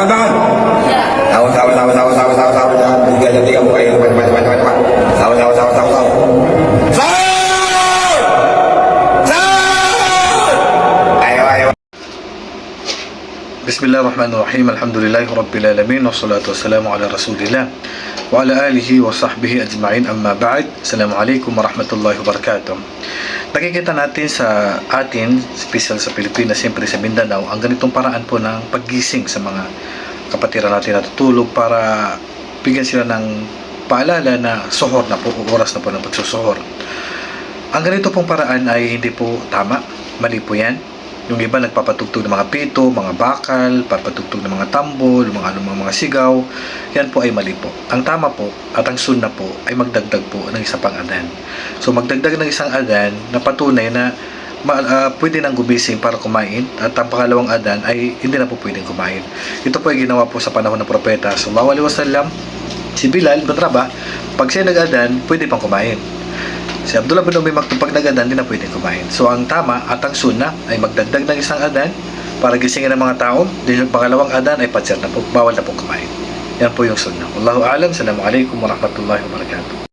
tangan. Sahur, sahur, sahur, sahur, sahur, sahur, sahur. Jangan tiga muka ini. Cepat, cepat, cepat, cepat. Sahur, sahur, sahur, sahur, sahur. Sahur! Sahur! Ayo, ayo. Bismillahirrahmanirrahim. Alhamdulillahi Rabbil Alamin. Wassalatu wassalamu ala Rasulillah wa ala alihi wa sahbihi ajma'in, amma ba'd. Assalamualaikum warahmatullahi wabarakatuh. Nakikita natin sa atin, special sa Pilipinas, siyempre sa Mindanao, ang ganitong paraan po ng paggising sa mga kapatiran natin natutulog para bigyan sila ng paalala na suhor na po, oras na po ng pagsusuhor. Ang ganito pong paraan ay hindi po tama, mali po yan. Yung iba nagpapatugtog ng mga pito, mga bakal, papatugtog ng mga tambol, mga sigaw. Yan po ay mali po. Ang tama po at ang sunna po ay magdagdag po ng isa pang adan. So magdagdag ng isang adan na patunay na pwede nang gumising para kumain, at ang pangalawang adan ay hindi na po pwedeng kumain. Ito po ay ginawa po sa panahon ng propeta sallallahu alaihi wasallam. Si Bilal bin Rabah, pag siya nag-adan, pwede pang kumain. Si Abdullah bin Ubay Maktum, pag nag-adan, hindi na pwedeng kumain. So ang tama at ang sunna ay magdagdag ng isang adan para gisingin ng mga tao. Then yung pangalawang adan ay patsir na po, bawal na po kumain. Yan po yung sunna. Wallahu a'lam. Assalamualaikum warahmatullahi wabarakatuh.